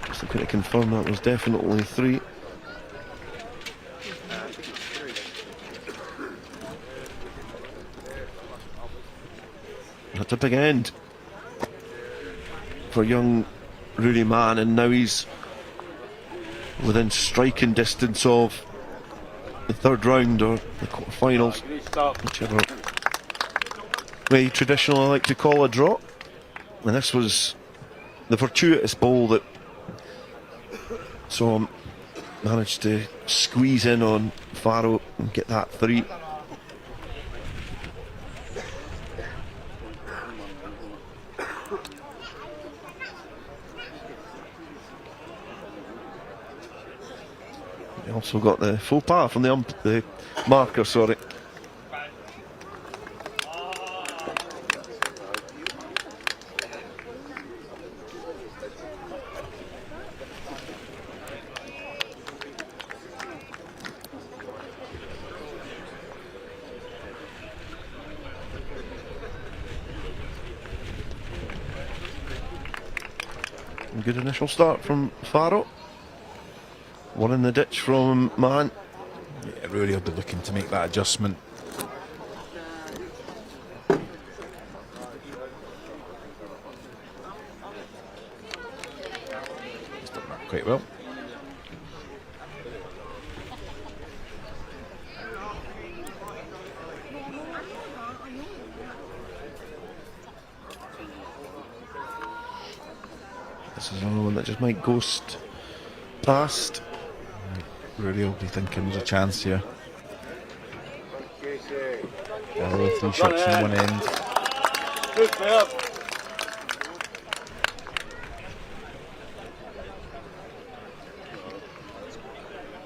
just looking to confirm that was definitely 3. It's a big end for young Rooney Man, and now he's within striking distance of the third round or the quarterfinals, whichever way you traditionally like to call a draw. And this was the fortuitous ball that saw him manage to squeeze in on Faroh and get that 3. We also got the faux pas from the marker, sorry. Good initial start from Faroh. One in the ditch from Man. Yeah, really will be looking to make that adjustment. He's done that quite well. This is another one that just might ghost past. Really will be thinking there's a chance here. Another 3 shots from one end. Good man.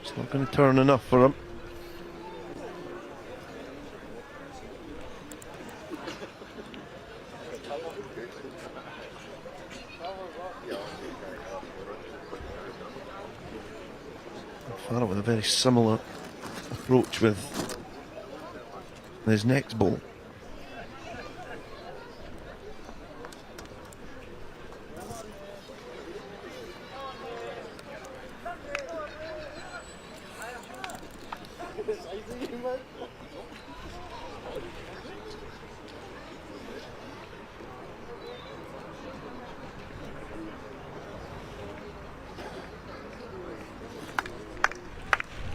It's not going to turn enough for him. Faroh with a very similar approach with his next ball.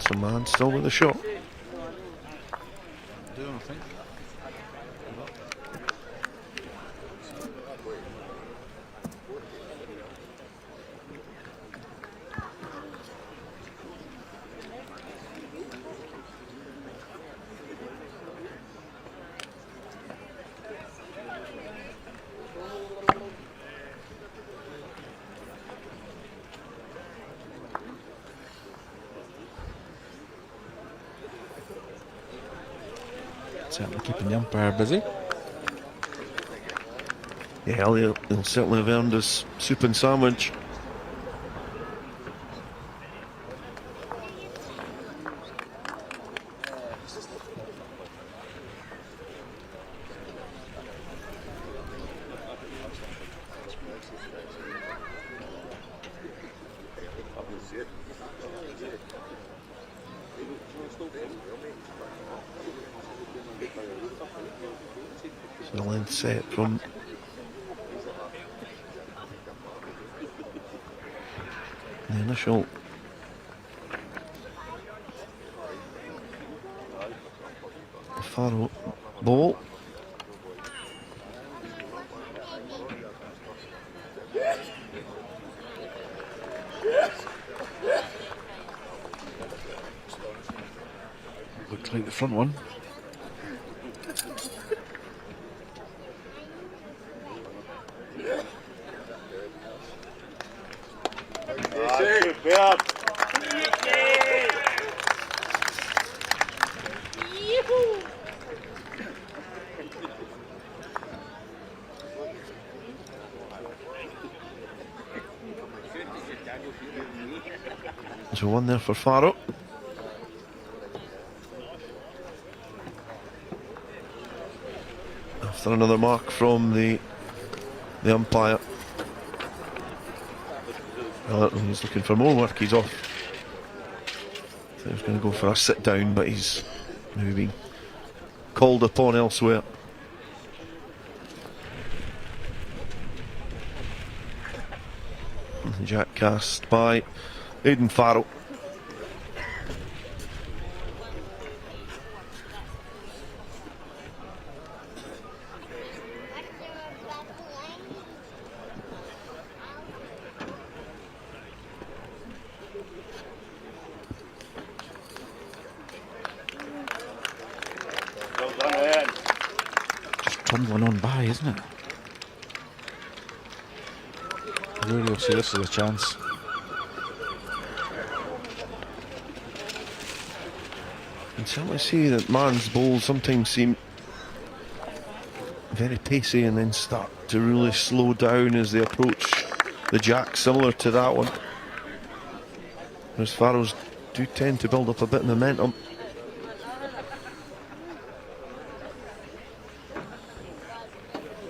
Some Man still with a shot. I think. Certainly keeping the umpire busy. Yeah, he'll certainly have earned his soup and sandwich. So the length set from the initial Faroh ball. Looks like the front one. Superb. So one there for Faroh. After another mark from the umpire. He's looking for more work. He's off. So he was going to go for a sit down, but he's maybe being called upon elsewhere. The jack cast by Aidan Faroh. Well done, Ian. Just tumbling on by, isn't it? Rory will see this as a chance. You can certainly see that man's bowls sometimes seem very pacey and then start to really slow down as they approach the jack, similar to that one. Whereas Faroes do tend to build up a bit of momentum.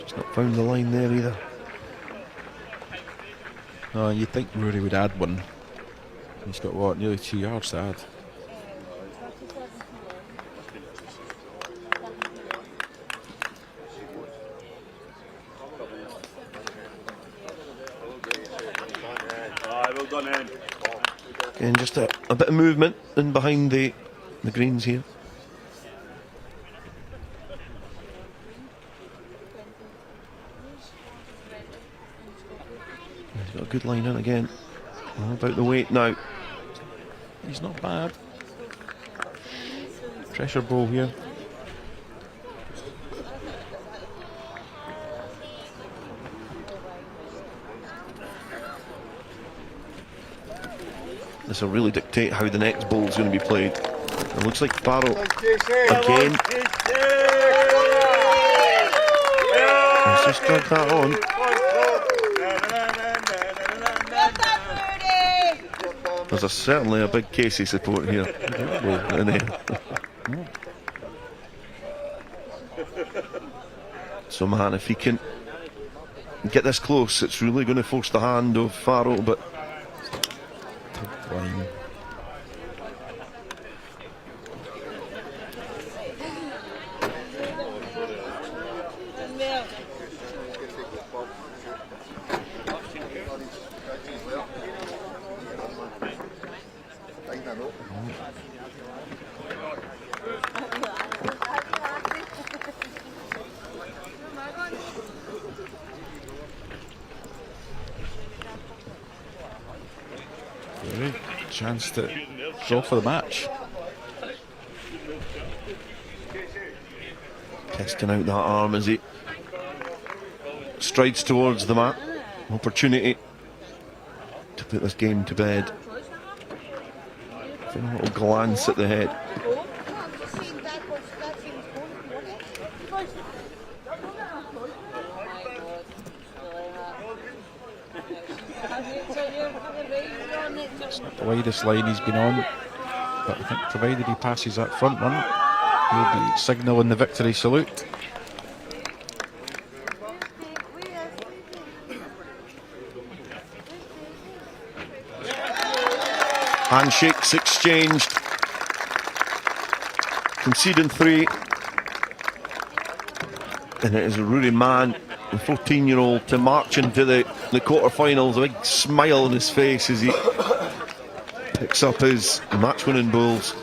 Just not found the line there either. No, you'd think Rory would add one. He's got what, nearly 2 yards to add. Aye, well done, Ian. And just a bit of movement in behind the greens here. He's got a good line in again. How about the weight now? He's not bad. Pressure ball here. This will really dictate how the next ball is going to be played. It looks like Faroh again. Let's just drag that on. There's certainly a big Casey support here. So man, if he can get this close, it's really going to force the hand of Faroh, but Line. Chance to draw for the match. testing out that arm as he strides towards the mat. Opportunity to put this game to bed. A little glance at the head. It's not the widest line he's been on, but I think provided he passes that front one, he'll be signalling the victory salute. Handshakes exchanged. Conceding 3. And it is Rory Mann, the 14-year-old, to march into the quarter-finals. A big smile on his face as he picks up his match-winning bowls.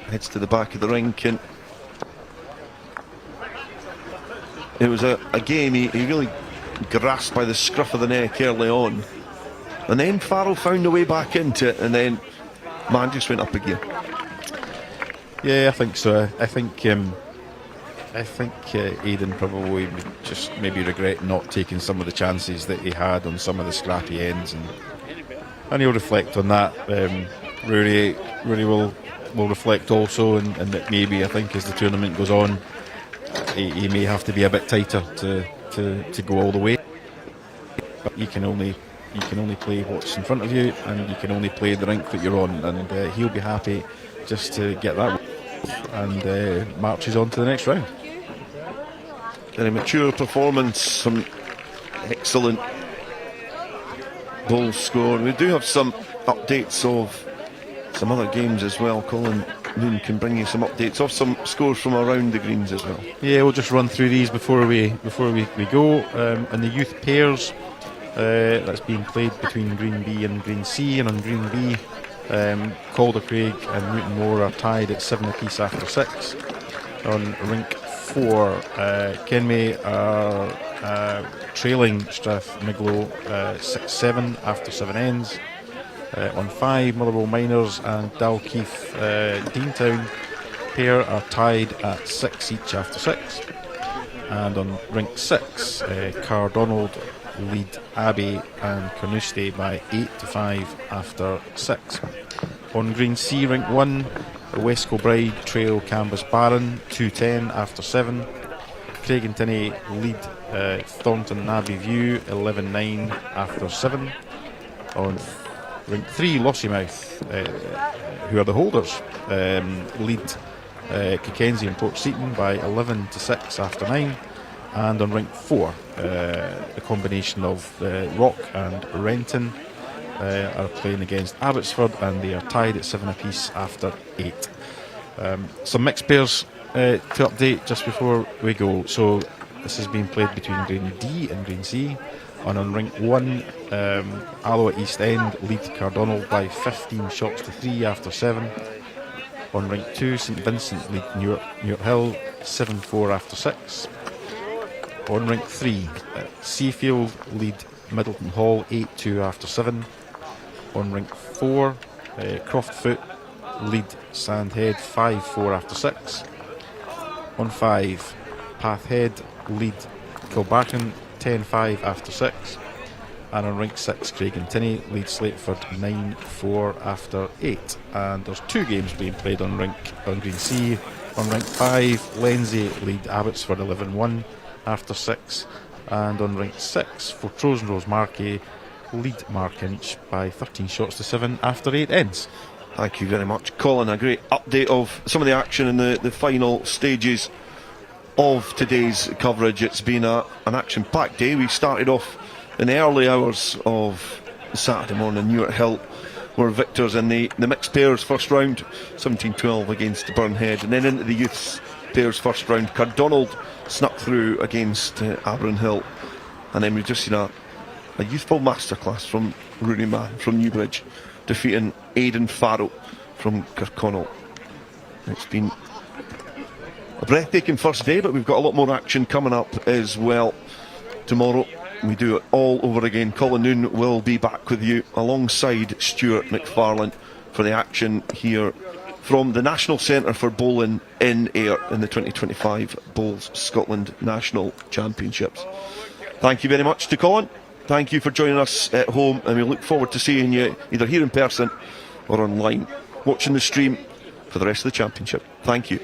Heads to the back of the rink. And it was a game he really grasped by the scruff of the neck early on. And then Faroh found a way back into it, and then man just went up a gear. Yeah, I think so. I think Aidan probably would just maybe regret not taking some of the chances that he had on some of the scrappy ends, and he'll reflect on that. Rory will reflect also, and that maybe I think as the tournament goes on, he may have to be a bit tighter to go all the way. But you can only play what's in front of you, and you can only play the rink that you're on, and he'll be happy just to get that and marches on to the next round. Very mature performance, some excellent bowls scored. We do have some updates of some other games as well. Colin Moon can bring you some updates of some scores from around the greens as well. Yeah, we'll just run through these before we go. And the youth pairs, that's being played between Green B and Green C, and on Green B, Calder Craig and Newton Moore are tied at 7 apiece after 6. On rink 4, Kenmay are trailing Strathmiglo 6-7 after 7 ends. On 5, Motherwell Miners and Dalkeith Deantown pair are tied at 6 each after 6. And on rink 6, Cardonald lead Abbey and Carnoustie by 8-5 after 6. On Green C, rink 1, West Kilbride trail Canvas Barron 2-10 after 7. Craig and Tinney lead Thornton Abbey View 11-9 after 7. On rink 3, Lossiemouth, who are the holders, lead Kickenzie and Port Seaton by 11-6 after 9. And on rink 4, the combination of Rock and Renton are playing against Abbotsford, and they are tied at 7 apiece after 8. Some mixed pairs to update just before we go. So this has been played between Green D and Green C. And on rink 1, Alloa East End lead Cardonald by 15 shots to 3 after 7. On rink 2, St Vincent lead Newark Hill 7-4 after 6. On rink 3, Seafield lead Middleton Hall 8-2 after 7. On rink 4, Croftfoot lead Sandhead 5-4 after 6. On 5, Pathhead lead Kilbarchan 10-5 after 6. And on rink 6, Craig and Tinney lead Slateford 9-4 after 8. And there's 2 games being played on Green C. On rink 5, Lindsay lead Abbotsford 11-1 after 6. And on rink 6, for Trojan Rose Markey lead Markinch by 13 shots to 7 after 8 ends. Thank you very much, Colin. A great update of some of the action in the final stages of today's coverage. It's been an action-packed day. We started off in the early hours of Saturday morning. Newark Hill were victors in the mixed pairs first round, 17-12 against Burnhead, and then into the youths pairs first round. Cardonald snuck through against Aberdeen Hill, and then we've just seen a youthful masterclass from Rooney Man from Newbridge, defeating Aidan Faroh from Kirkconnell. It's been a breathtaking first day, but we've got a lot more action coming up as well. Tomorrow we do it all over again. Colin Noon will be back with you alongside Stuart McFarlane for the action here from the National Centre for Bowling in Ayr in the 2025 Bowls Scotland National Championships. Thank you very much to Colin. Thank you for joining us at home, and we look forward to seeing you either here in person or online watching the stream for the rest of the championship. Thank you.